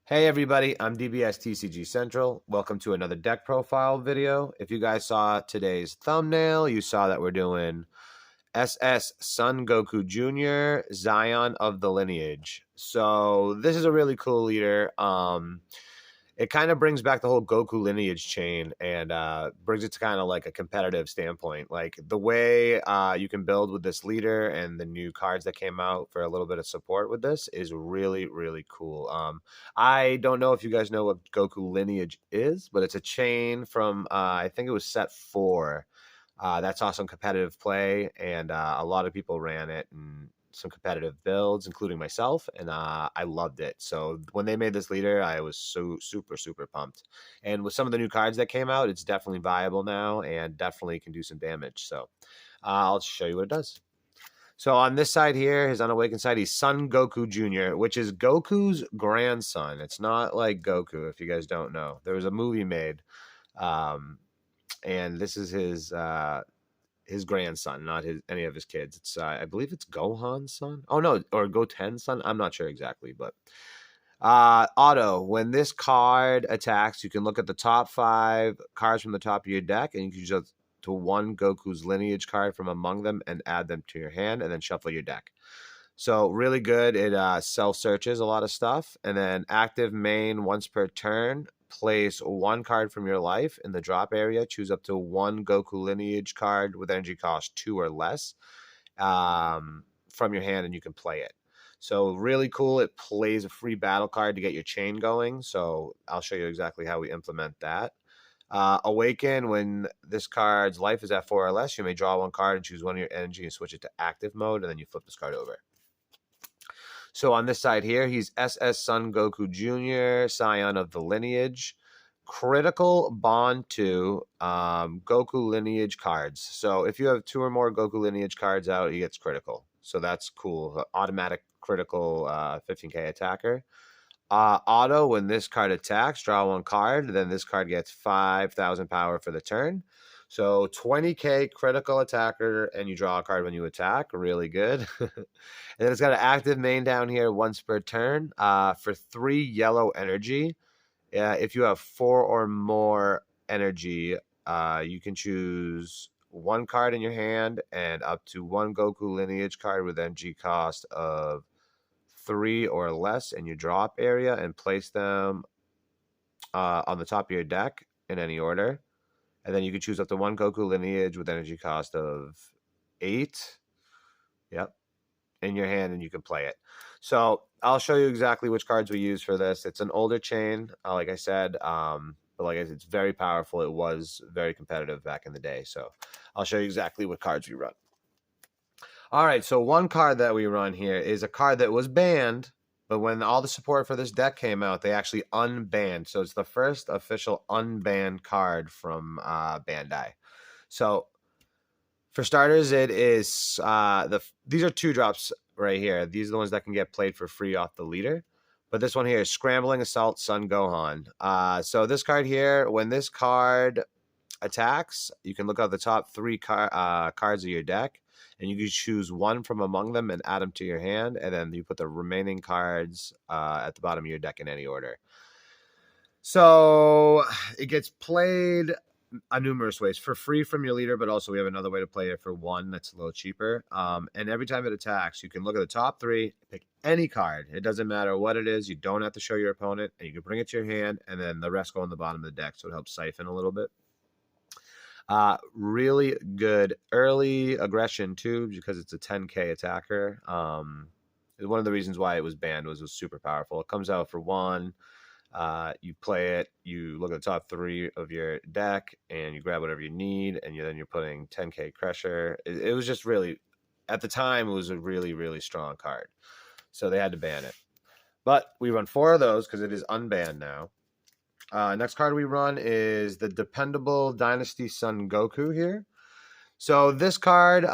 Hey everybody, I'm DBS TCG Central. Welcome to another deck profile video. If you guys saw today's thumbnail, you saw that we're doing SS Son Goku Jr. Scion of the Lineage. So this is a really cool leader. It kind of brings back the whole Goku lineage chain and brings it to kind of like a competitive standpoint. Like the way you can build with this leader and the new cards that came out for a little bit of support with this is really, really cool. I don't know if you guys know what Goku lineage is, but it's a chain from, I think it was set 4. That saw some competitive play, and a lot of people ran it and some competitive builds, including myself, and I loved it. So when they made this leader, I was so super pumped. And with some of the new cards that came out, it's definitely viable now and definitely can do some damage. So I'll show you what it does. So on this side here, his Unawakened side, he's Son Goku Jr., which is Goku's grandson. It's not like Goku, if you guys don't know. There was a movie made, and this is his grandson, not any of his kids. It's I believe it's Gohan's son. Oh no, or Goten's son. I'm not sure exactly, but auto. When this card attacks, you can look at the top 5 cards from the top of your deck, and you can just to one Goku's lineage card from among them and add them to your hand, and then shuffle your deck. So really good. It self searches a lot of stuff, and then active main once per turn. Place one card from your life in the drop area. Choose up to one Goku lineage card with energy cost 2 or less from your hand, and you can play it. So really cool. It plays a free battle card to get your chain going. So I'll show you exactly how we implement that. Awaken, when this card's life is at 4 or less, you may draw one card and choose one of your energy and switch it to active mode, and then you flip this card over. So on this side here, he's SS Son Goku Jr., Scion of the Lineage. Critical bond to Goku lineage cards. So if you have 2 or more Goku lineage cards out, he gets critical. So that's cool. Automatic critical 15k attacker. Auto, when this card attacks, draw one card. Then this card gets 5,000 power for the turn. So 20k critical attacker, and you draw a card when you attack. Really good. And then it's got an active main down here once per turn for 3 yellow energy. If you have 4 or more energy, you can choose one card in your hand and up to one Goku lineage card with energy cost of 3 or less in your drop area and place them on the top of your deck in any order. And then you can choose up to one Goku lineage with energy cost of 8. Yep. In your hand, and you can play it. So I'll show you exactly which cards we use for this. It's an older chain, like I said, but like I said, it's very powerful. It was very competitive back in the day. So I'll show you exactly what cards we run. All right, so one card that we run here is a card that was banned, but when all the support for this deck came out, they actually unbanned. So it's the first official unbanned card from Bandai. So for starters, it is these are 2 drops right here. These are the ones that can get played for free off the leader. But this one here is Scrambling Assault Son Gohan. So this card here, when this card attacks, you can look at the top 3 cards of your deck, and you can choose one from among them and add them to your hand, and then you put the remaining cards at the bottom of your deck in any order. So it gets played numerous ways for free from your leader, but also we have another way to play it for 1 that's a little cheaper. And every time it attacks, you can look at the top 3, pick any card. It doesn't matter what it is. You don't have to show your opponent, and you can bring it to your hand, and then the rest go on the bottom of the deck, so it helps siphon a little bit. Really good early aggression too, because it's a 10k attacker. One of the reasons why it was banned was it was super powerful. It comes out for 1. You play it, you look at the top 3 of your deck, and you grab whatever you need, and then you're putting 10k pressure. It was just really, at the time, it was a really, really strong card. So they had to ban it. But we run 4 of those because it is unbanned now. Next card we run is the Dependable Dynasty Son Goku here. So this card,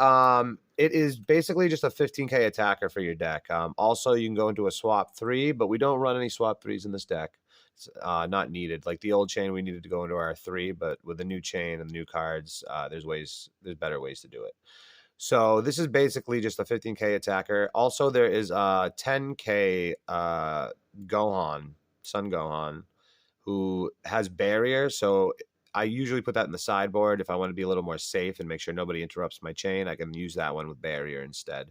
it is basically just a 15k attacker for your deck. Also, you can go into a swap 3, but we don't run any swap 3s in this deck. It's not needed. Like the old chain, we needed to go into our 3, but with the new chain and the new cards, there's better ways to do it. So this is basically just a 15k attacker. Also, there is a 10k Gohan Son Gohan, who has barrier. So I usually put that in the sideboard if I want to be a little more safe and make sure nobody interrupts my chain. I can use that one with barrier instead.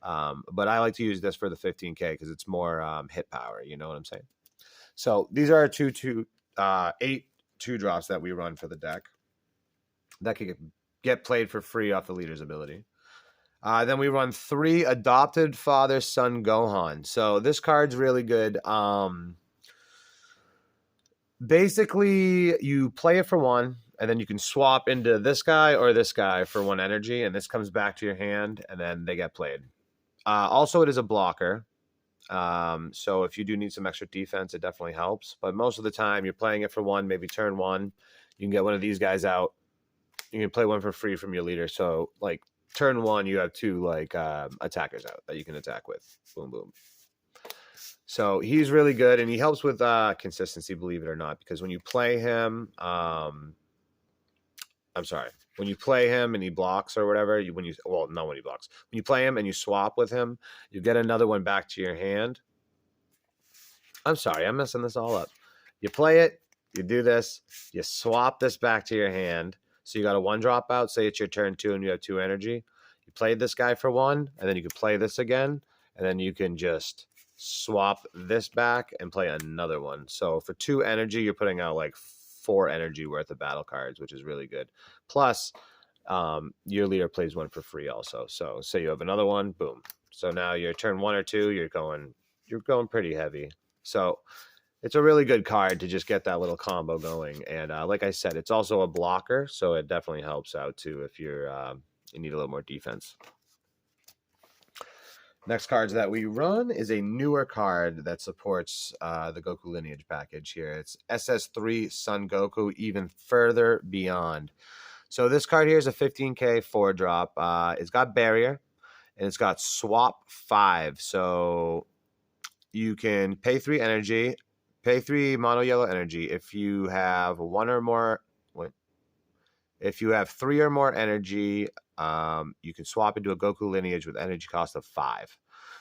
But I like to use this for the 15K because it's more hit power. You know what I'm saying? So these are our 8 2-drops that we run for the deck that can get played for free off the leader's ability. Then we run 3 Adopted Father Son Gohan. So this card's really good. Basically, you play it for 1, and then you can swap into this guy or this guy for 1 energy, and this comes back to your hand, and then they get played. Also, it is a blocker. So if you do need some extra defense, it definitely helps. But most of the time, you're playing it for 1, maybe turn 1. You can get one of these guys out. You can play 1 for free from your leader. So, like, turn 1, you have 2, like, attackers out that you can attack with. Boom, boom. So he's really good, and he helps with consistency, believe it or not, because when you play him, when you play him and he blocks or whatever, not when he blocks. When you play him and you swap with him, you get another one back to your hand. I'm sorry, I'm messing this all up. You play it, you do this, you swap this back to your hand. So you got a 1-drop out, say it's your turn 2 and you have 2 energy. You played this guy for 1, and then you can play this again, and then you can just swap this back and play another one. So for 2 energy, you're putting out like 4 energy worth of battle cards, which is really good. Plus, your leader plays 1 for free also. So say you have another one, boom. So now your turn 1 or 2, you're going pretty heavy. So it's a really good card to just get that little combo going. And like I said, it's also a blocker, so it definitely helps out too if you're you need a little more defense. Next cards that we run is a newer card that supports the Goku Lineage package here. It's SS3 Son Goku, Even Further Beyond. So this card here is a 15K 4-drop. It's got barrier, and it's got swap 5. So you can pay 3 energy, pay 3 mono yellow energy. If you have 1 or more, if you have 3 or more energy, you can swap into a Goku Lineage with energy cost of 5.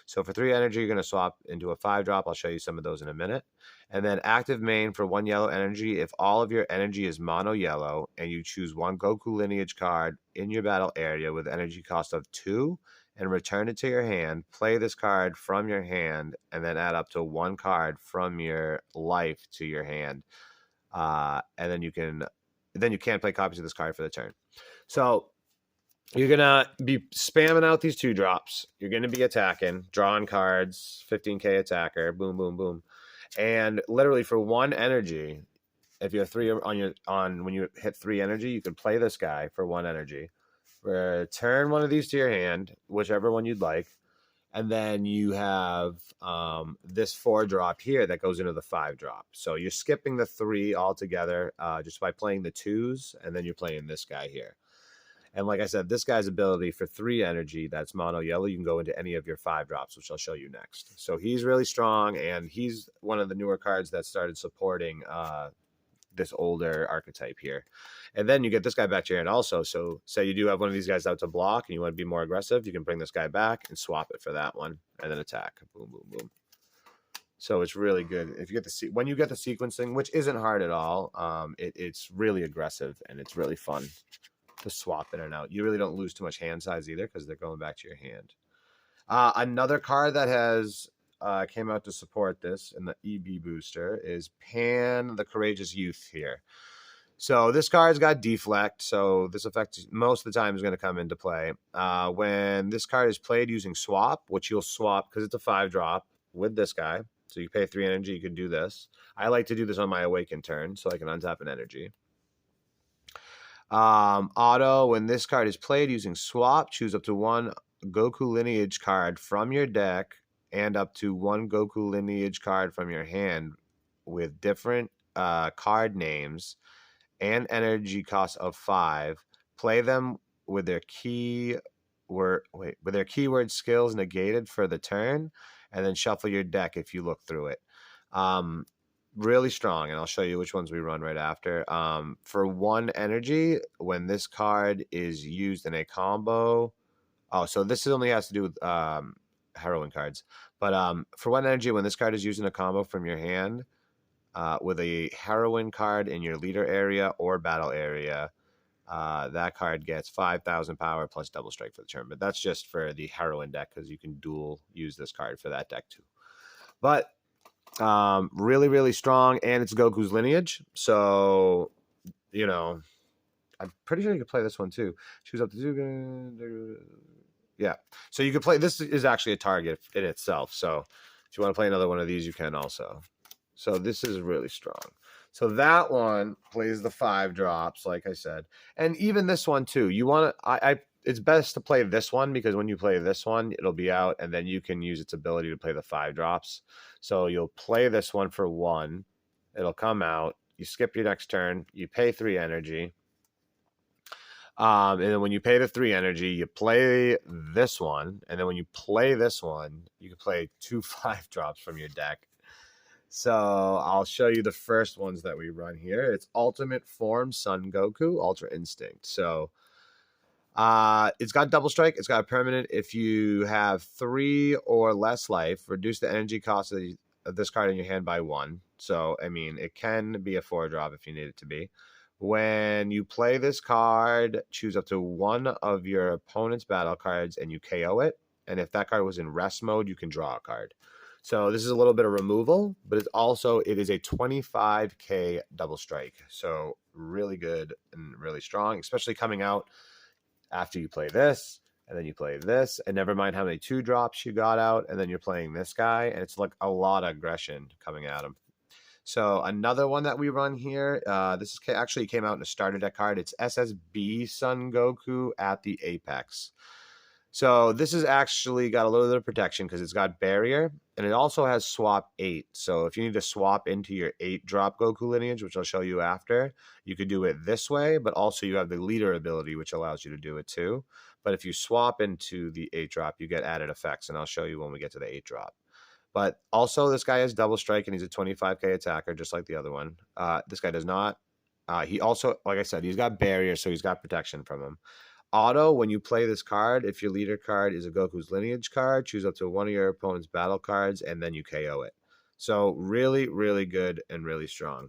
So for 3 energy, you're going to swap into a 5-drop. I'll show you some of those in a minute. And then active main for 1 yellow energy. If all of your energy is mono yellow and you choose 1 Goku Lineage card in your battle area with energy cost of 2 and return it to your hand, play this card from your hand and then add up to 1 card from your life to your hand. And then you can't play copies of this card for the turn. So you're going to be spamming out these 2-drops. You're going to be attacking, drawing cards, 15K attacker, boom, boom, boom. And literally for 1 energy, if you have 3 when you hit 3 energy, you can play this guy for 1 energy. Return one of these to your hand, whichever one you'd like. And then you have this 4-drop here that goes into the 5-drop. So you're skipping the 3 altogether just by playing the 2s, and then you're playing this guy here. And like I said, this guy's ability for 3 energy, that's mono yellow, you can go into any of your 5-drops, which I'll show you next. So he's really strong, and he's one of the newer cards that started supporting this older archetype here. And then you get this guy back to your hand also. So say you do have one of these guys out to block and you want to be more aggressive, you can bring this guy back and swap it for that one and then attack. Boom, boom, boom. So it's really good. If you get when you get the sequencing, which isn't hard at all, it's really aggressive and it's really fun to swap in and out. You really don't lose too much hand size either because they're going back to your hand. Another card that has came out to support this in the EB booster is Pan the Courageous Youth here. So this card's got deflect, so this effect most of the time is going to come into play. When this card is played using swap, which you'll swap because it's a 5-drop with this guy. So you pay 3 energy, you can do this. I like to do this on my Awaken turn so I can untap an energy. Auto, when this card is played using swap, choose up to 1 Goku Lineage card from your deck and up to 1 Goku Lineage card from your hand with different card names and energy cost of 5. Play them with their keyword skills negated for the turn, and then shuffle your deck if you look through it. Really strong, and I'll show you which ones we run right after. For 1 energy, when this card is used in a combo, so this only has to do with heroine cards. But for 1 energy, when this card is used in a combo from your hand, with a heroine card in your leader area or battle area. That card gets 5,000 power plus double strike for the turn, but that's just for the heroine deck because you can dual use this card for that deck too. But really, really strong, and it's Goku's lineage. So, you know, I'm pretty sure you could play this one too. Choose up to two. Yeah. So you could play. This is actually a target in itself. So if you want to play another one of these, you can also. So this is really strong. So that one plays the 5 drops, like I said, and even this one too. You want to? It's best to play this one because when you play this one, it'll be out, and then you can use its ability to play the 5 drops. So you'll play this one for 1. It'll come out. You skip your next turn. You pay 3 energy. And then when you pay the 3 energy, you play this one. And then when you play this one, you can play 2 5 drops from your deck. So I'll show you the first ones that we run here. It's Ultimate Form Son Goku, Ultra Instinct. So it's got double strike. It's got a permanent. If you have 3 or less life, reduce the energy cost of this card in your hand by 1. So, I mean, it can be a 4-drop if you need it to be. When you play this card, choose up to 1 of your opponent's battle cards and you KO it. And if that card was in rest mode, you can draw a card. So this is a little bit of removal, but it is a 25k double strike. So really good and really strong, especially coming out after you play this, and then you play this, and never mind how many 2 drops you got out, and then you're playing this guy, and it's like a lot of aggression coming at him. So another one that we run here, this is actually came out in a starter deck card. It's SSB Son Goku at the Apex. So this has actually got a little bit of protection because it's got barrier, and it also has swap 8. So if you need to swap into your 8-drop Goku lineage, which I'll show you after, you could do it this way, but also you have the leader ability, which allows you to do it too. But if you swap into the 8-drop, you get added effects, and I'll show you when we get to the 8-drop. But also, this guy has double strike, and he's a 25k attacker, just like the other one. This guy does not. He also, like I said, he's got barrier, so he's got protection from him. Auto, when you play this card, if your leader card is a Goku's lineage card, choose up to 1 of your opponent's battle cards, and then you KO it. So really, really good and really strong.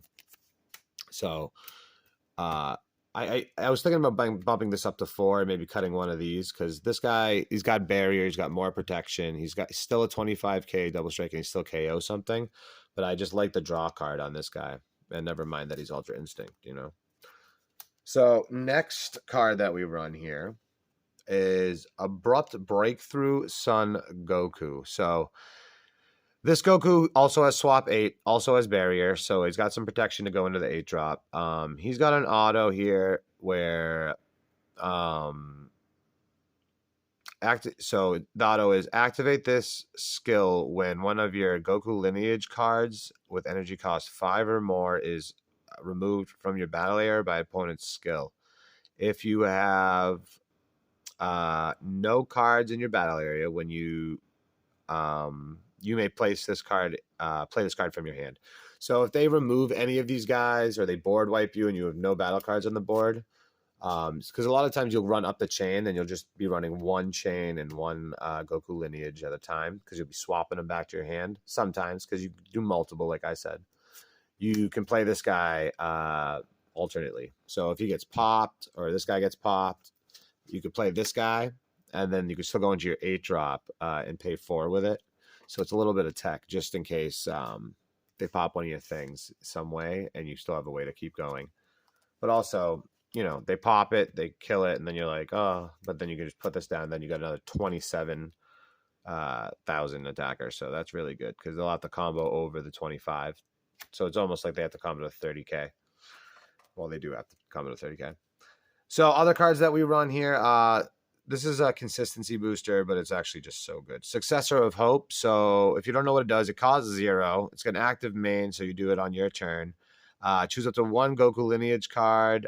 So I was thinking about bumping this up to 4, maybe cutting one of these, because this guy, he's got barrier, he's got more protection, he's got still a 25k double strike, and he still KO something. But I just like the draw card on this guy, and never mind that he's Ultra Instinct, you know. So next card that we run here is Abrupt Breakthrough Son Goku. So this Goku also has swap 8, also has barrier, so he's got some protection to go into the 8-drop. He's got an auto here where so the auto is activate this skill when one of your Goku lineage cards with energy cost 5 or more is removed from your battle area by opponent's skill. If you have no cards in your battle area, when you may place this card, play this card from your hand. So if they remove any of these guys or they board wipe you and you have no battle cards on the board, because a lot of times you'll run up the chain and you'll just be running 1 chain and 1 Goku lineage at a time because you'll be swapping them back to your hand sometimes because you do multiple, like I said. You can play this guy alternately. So if he gets popped or this guy gets popped, you could play this guy, and then you could still go into your 8-drop and pay 4 with it. So it's a little bit of tech just in case they pop one of your things some way, and you still have a way to keep going. But also, you know, they pop it, they kill it, and then you're like, oh, but then you can just put this down, and then you got another 27,000 attacker. So that's really good because they'll have to combo over the 25. So it's almost like they have to combo to 30k. Well, they do have to combo to 30k. So other cards that we run here, this is a consistency booster, but it's actually just so good. Successor of Hope. So if you don't know what it does, it costs 0. It's got an active main, so you do it on your turn. Choose up to 1 Goku lineage card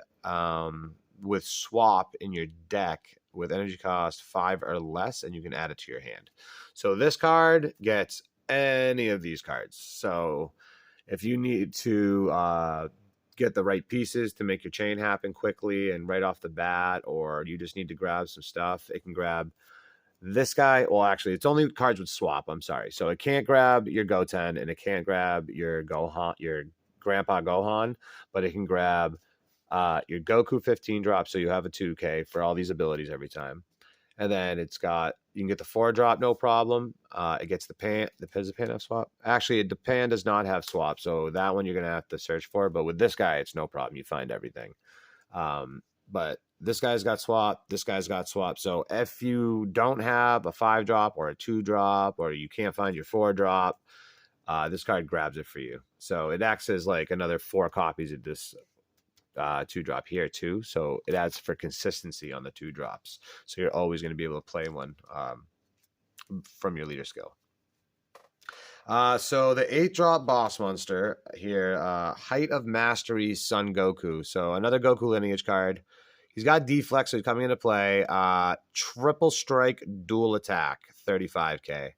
with swap in your deck with energy cost 5 or less, and you can add it to your hand. So this card gets any of these cards. So if you need to get the right pieces to make your chain happen quickly and right off the bat, or you just need to grab some stuff, it can grab this guy. Well, actually, it's only cards with swap. I'm sorry. So it can't grab your Goten, and it can't grab your Gohan, your Grandpa Gohan, but it can grab your Goku 15 drop, so you have a 2K for all these abilities every time. And then it's got, you can get the 4 drop, no problem. It gets the pan. Does the pan have swap? Actually, the pan does not have swap, so that one you're gonna have to search for. But with this guy, it's no problem. You find everything. But this guy's got swap. This guy's got swap. So if you don't have a 5 drop or a 2 drop, or you can't find your 4 drop, this card grabs it for you. So it acts as like another 4 copies of this 2 drop here too. So it adds for consistency on the 2 drops. So you're always going to be able to play one from your leader skill. So the 8 drop boss monster here, Height of Mastery Son Goku. So another Goku lineage card. He's got deflex, so he's coming into play. Triple strike, dual attack, 35k.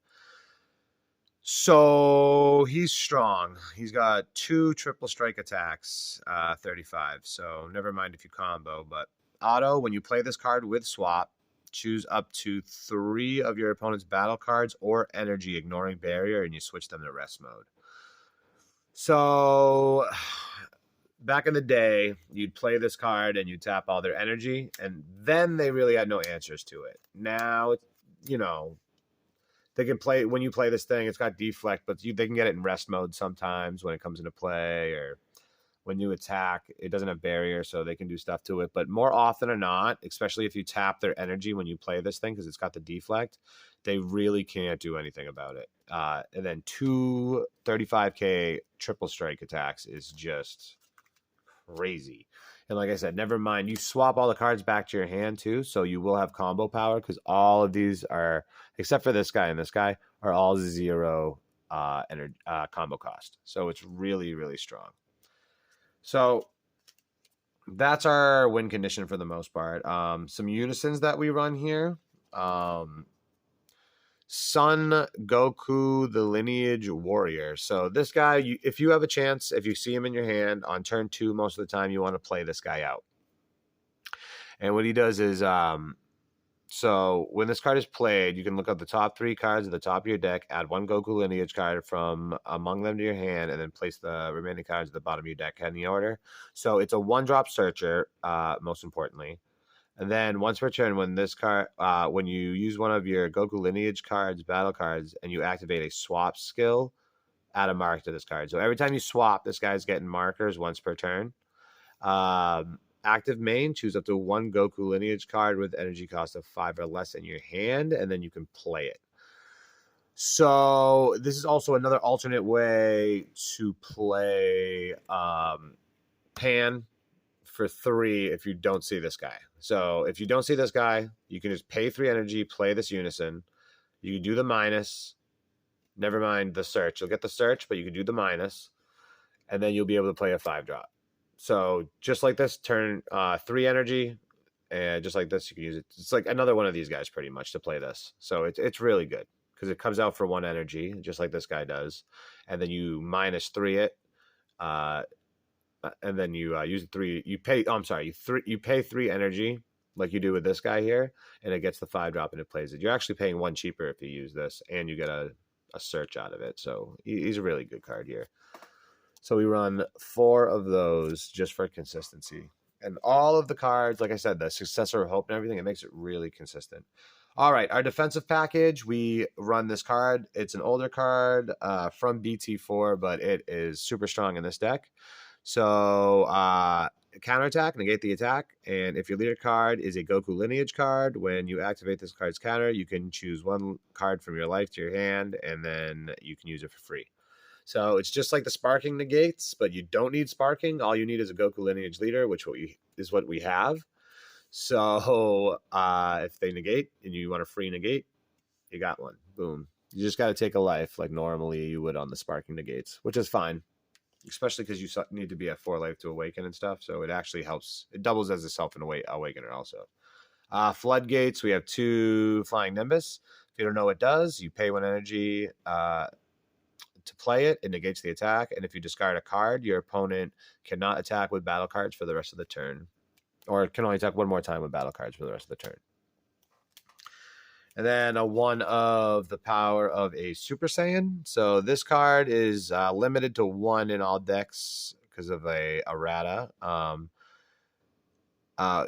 So he's strong. He's got 2 triple strike attacks, 35. So never mind if you combo. But auto, when you play this card with swap, choose up to 3 of your opponent's battle cards or energy, ignoring barrier, and you switch them to rest mode. So back in the day, you'd play this card and you'd tap all their energy, and then they really had no answers to it. Now, you know, they can play, when you play this thing, it's got deflect, but they can get it in rest mode sometimes when it comes into play, or when you attack, it doesn't have barrier, so they can do stuff to it. But more often or not, especially if you tap their energy when you play this thing, because it's got the deflect, they really can't do anything about it. And then 2 35k triple strike attacks is just crazy. And like I said, never mind, you swap all the cards back to your hand too, so you will have combo power, because all of these are, except for this guy and this guy, are all 0 combo cost. So it's really, really strong. So that's our win condition for the most part. Some unisons that we run here. Son Goku, the Lineage Warrior. So this guy, if you have a chance, if you see him in your hand on turn 2, most of the time you want to play this guy out. And what he does is, so when this card is played, you can look up the top 3 cards at the top of your deck, add 1 Goku Lineage card from among them to your hand, and then place the remaining cards at the bottom of your deck in the order. So it's a 1-drop searcher, most importantly. And then once per turn, when this card, when you use one of your Goku Lineage cards, battle cards, and you activate a swap skill, add a mark to this card. So every time you swap, this guy's getting markers once per turn. Active main, choose up to 1 Goku Lineage card with energy cost of 5 or less in your hand, and then you can play it. So this is also another alternate way to play Pan for 3 if you don't see this guy. So if you don't see this guy, you can just pay 3 energy, play this unison. You can do the minus. Never mind the search. You'll get the search, but you can do the minus, and then you'll be able to play a 5-drop. So just like this, turn 3 energy, and just like this, you can use it. It's like another one of these guys pretty much to play this. So it's really good because it comes out for 1 energy, just like this guy does. And then you minus 3 it. And then you use 3. You pay. Oh, I'm sorry. You pay 3 energy, like you do with this guy here, and it gets the 5-drop and it plays it. You're actually paying 1 cheaper if you use this, and you get a search out of it. So he's a really good card here. So we run 4 of those just for consistency, and all of the cards, like I said, the Successor of Hope and everything, it makes it really consistent. All right, our defensive package, we run this card. It's an older card from BT4, but it is super strong in this deck. So counterattack, negate the attack, and if your leader card is a Goku Lineage card, when you activate this card's counter, you can choose 1 card from your life to your hand, and then you can use it for free. So it's just like the sparking negates, but you don't need sparking. All you need is a Goku Lineage leader, which is what we have. So if they negate and you want a free negate, you got one. Boom. You just got to take a life like normally you would on the sparking negates, which is fine. Especially because you need to be at 4 life to awaken and stuff. So it actually helps. It doubles as a self-awakener also. Floodgates, we have 2 Flying Nimbus. If you don't know what it does, you pay 1 energy to play it. It negates the attack. And if you discard a card, your opponent cannot attack with battle cards for the rest of the turn. Or can only attack 1 more time with battle cards for the rest of the turn. And then a 1 of the power of a Super Saiyan. So this card is limited to 1 in all decks because of a errata.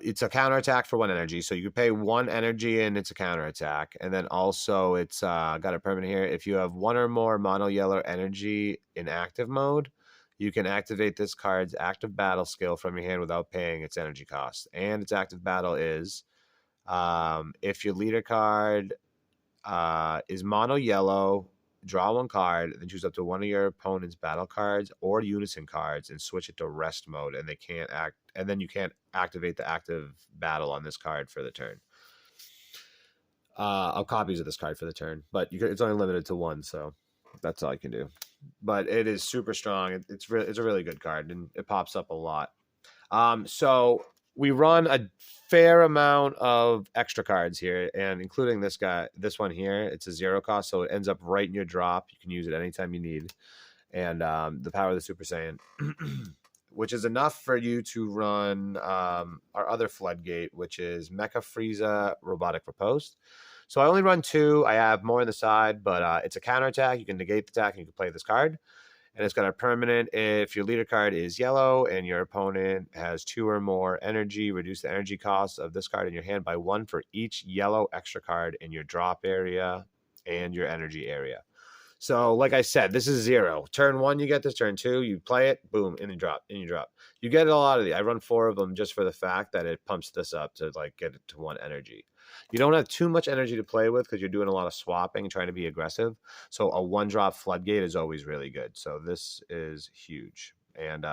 It's a counterattack for 1 energy. So you can pay 1 energy and it's a counterattack. And then also it's got a permanent here. If you have 1 or more mono yellow energy in active mode, you can activate this card's active battle skill from your hand without paying its energy cost. And its active battle is if your leader card is mono yellow, draw 1 card, then choose up to 1 of your opponent's battle cards or Unison cards and switch it to rest mode, and they can't act, and then you can't activate the active battle on this card for the turn. Copies of this card for the turn, but it's only limited to 1, so that's all you can do. But it is super strong. It's a really good card, and it pops up a lot. So we run a fair amount of extra cards here, and including this one here. It's a 0 cost, so it ends up right in your drop. You can use it anytime you need. And the power of the Super Saiyan, which is enough for you to run our other floodgate, which is Mecha Frieza Robotic Riposte. So I only run 2. I have more on the side, but it's a counterattack. You can negate the attack and you can play this card. And it's got a permanent. If your leader card is yellow and your opponent has 2 or more energy, reduce the energy cost of this card in your hand by 1 for each yellow extra card in your drop area and your energy area. So, like I said, this is 0. Turn 1, you get this. Turn 2, you play it, boom, and you drop, You get a lot of these. I run 4 of them just for the fact that it pumps this up to like get it to 1 energy. You don't have too much energy to play with because you're doing a lot of swapping and trying to be aggressive. So a 1-drop floodgate is always really good. So this is huge. And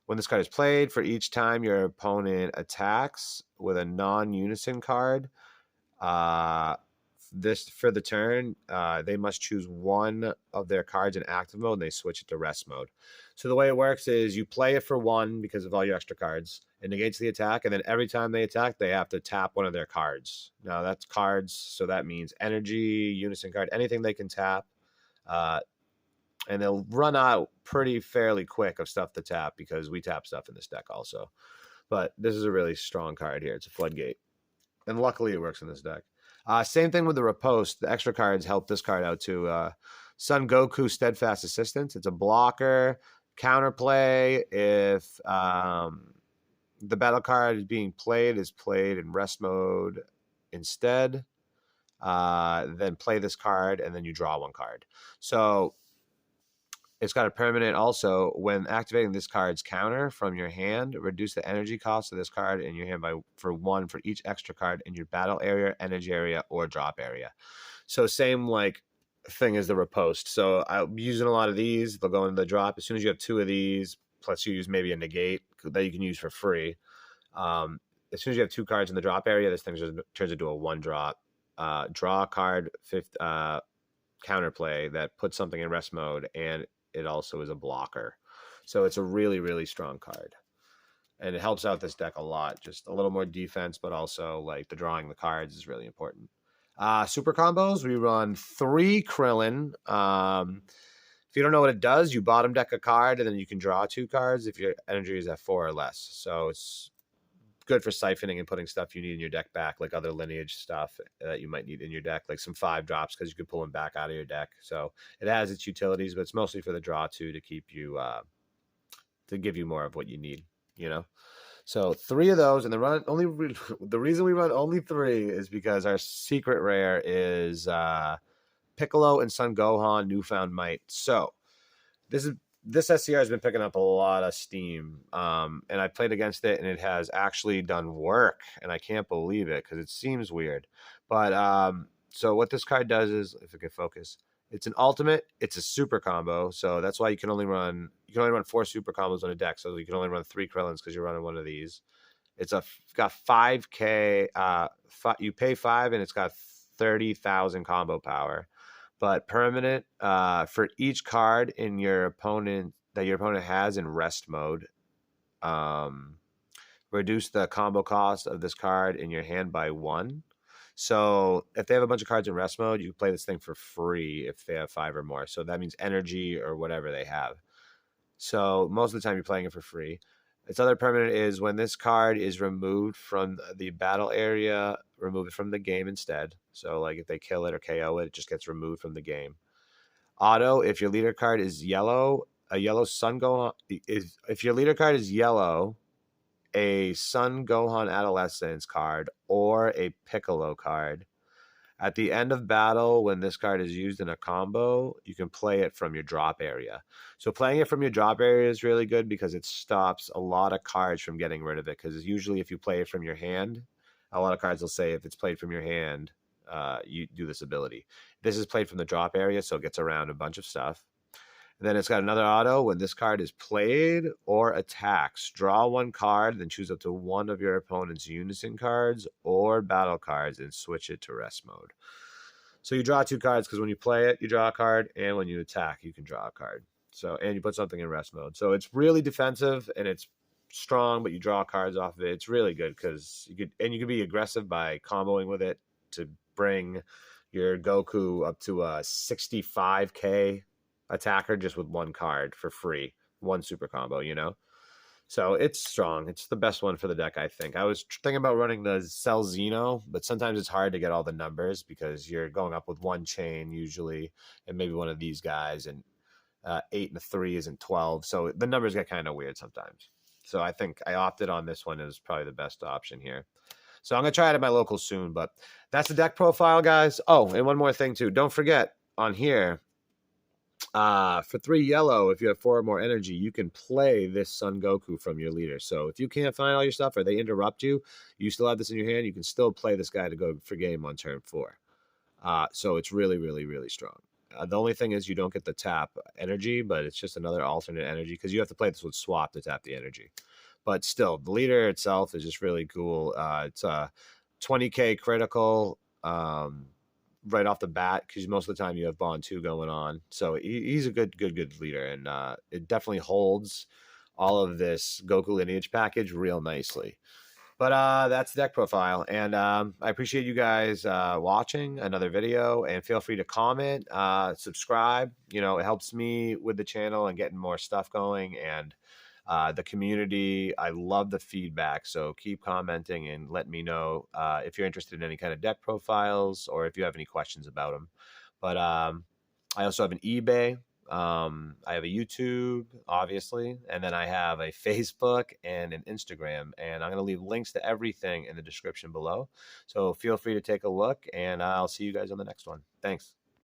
when this card is played, for each time your opponent attacks with a non-unison card, this for the turn, they must choose 1 of their cards in active mode and they switch it to rest mode. So the way it works is you play it for 1 because of all your extra cards. It negates the attack, and then every time they attack, they have to tap 1 of their cards. Now that's cards, so that means energy, unison card, anything they can tap. And they'll run out pretty fairly quick of stuff to tap because we tap stuff in this deck also. But this is a really strong card here. It's a floodgate. And luckily it works in this deck. Same thing with the Riposte. The extra cards help this card out too. Son Goku Steadfast Assistance. It's a blocker. Counterplay if the battle card is being played in rest mode instead. Then play this card and then you draw 1 card. So it's got a permanent also. When activating this card's counter from your hand, reduce the energy cost of this card in your hand for 1 for each extra card in your battle area, energy area, or drop area. So same like thing as the Riposte. So I'm using a lot of these. They'll go into the drop. As soon as you have 2 of these, plus you use maybe a negate that you can use for free. As soon as you have 2 cards in the drop area, this thing just turns into a 1-drop. Draw a card, counterplay that puts something in rest mode, and it also is a blocker. So it's a really, really strong card. And it helps out this deck a lot. Just a little more defense, but also like the drawing the cards is really important. Super combos, we run 3 Krillin. If you don't know what it does, you bottom deck a card and then you can draw 2 cards if your energy is at 4 or less. So it's good for siphoning and putting stuff you need in your deck back, like other Lineage stuff that you might need in your deck, like some 5 drops because you could pull them back out of your deck. So it has its utilities, but it's mostly for the draw too, to keep you to give you more of what you need, you know. So 3 of those, and the reason we run only 3 is because our secret rare is Piccolo and Son Gohan Newfound Might. So this SCR has been picking up a lot of steam, and I played against it, and it has actually done work, and I can't believe it because it seems weird. But so what this card does is, if it can focus, it's an ultimate. It's a super combo, so that's why you can only run 4 super combos on a deck. So you can only run 3 Krillins because you're running 1 of these. It's got 5K. You pay 5, and it's got 30,000 combo power. But permanent for each card in your opponent has in rest mode. Reduce the combo cost of this card in your hand by 1. So if they have a bunch of cards in rest mode, you play this thing for free if they have 5 or more. So that means energy or whatever they have. So most of the time you're playing it for free. Its other permanent is when this card is removed from the battle area, remove it from the game instead. So like if they kill it or KO it, it just gets removed from the game. Auto, if your leader card is yellow, a yellow Sun Gohan, if your leader card is yellow, a Sun Gohan Adolescence card or a Piccolo card. At the end of battle, when this card is used in a combo, you can play it from your drop area. So playing it from your drop area is really good because it stops a lot of cards from getting rid of it. Because usually if you play it from your hand, a lot of cards will say if it's played from your hand, you do this ability. This is played from the drop area, so it gets around a bunch of stuff. And then it's got another auto. When this card is played or attacks, draw one card, then choose up to one of your opponent's Unison cards or battle cards and switch it to rest mode. So you draw two cards because when you play it, you draw a card, and when you attack, you can draw a card. So and you put something in rest mode. So it's really defensive and it's strong, but you draw cards off of it. It's really good because you could be aggressive by comboing with it to bring your Goku up to a 65k attacker just with one card for free, one super combo, you know? So it's strong. It's the best one for the deck, I think. I was thinking about running the Cell Xeno, but sometimes it's hard to get all the numbers because you're going up with one chain usually, and maybe one of these guys, and 8 and a 3 isn't 12. So the numbers get kind of weird sometimes. So I think I opted on this one as probably the best option here. So I'm going to try it at my local soon, but that's the deck profile, guys. Oh, and one more thing, too. Don't forget on here, for 3 yellow, if you have 4 or more energy, you can play this Son Goku from your leader. So if you can't find all your stuff or they interrupt you, you still have this in your hand. You can still play this guy to go for game on turn 4. So it's really, really, really strong. The only thing is you don't get the tap energy, but it's just another alternate energy because you have to play this with swap to tap the energy. But still, the leader itself is just really cool. It's a 20k critical. Right off the bat because most of the time you have Bond 2 going on. So he's a good leader, and it definitely holds all of this Goku Lineage package real nicely. But that's the deck profile, and I appreciate you guys watching another video, and feel free to comment, subscribe. You know, it helps me with the channel and getting more stuff going, and the community. I love the feedback, so keep commenting and let me know if you're interested in any kind of deck profiles or if you have any questions about them. But I also have an eBay. I have a YouTube, obviously, and then I have a Facebook and an Instagram, and I'm going to leave links to everything in the description below. So feel free to take a look, and I'll see you guys on the next one. Thanks.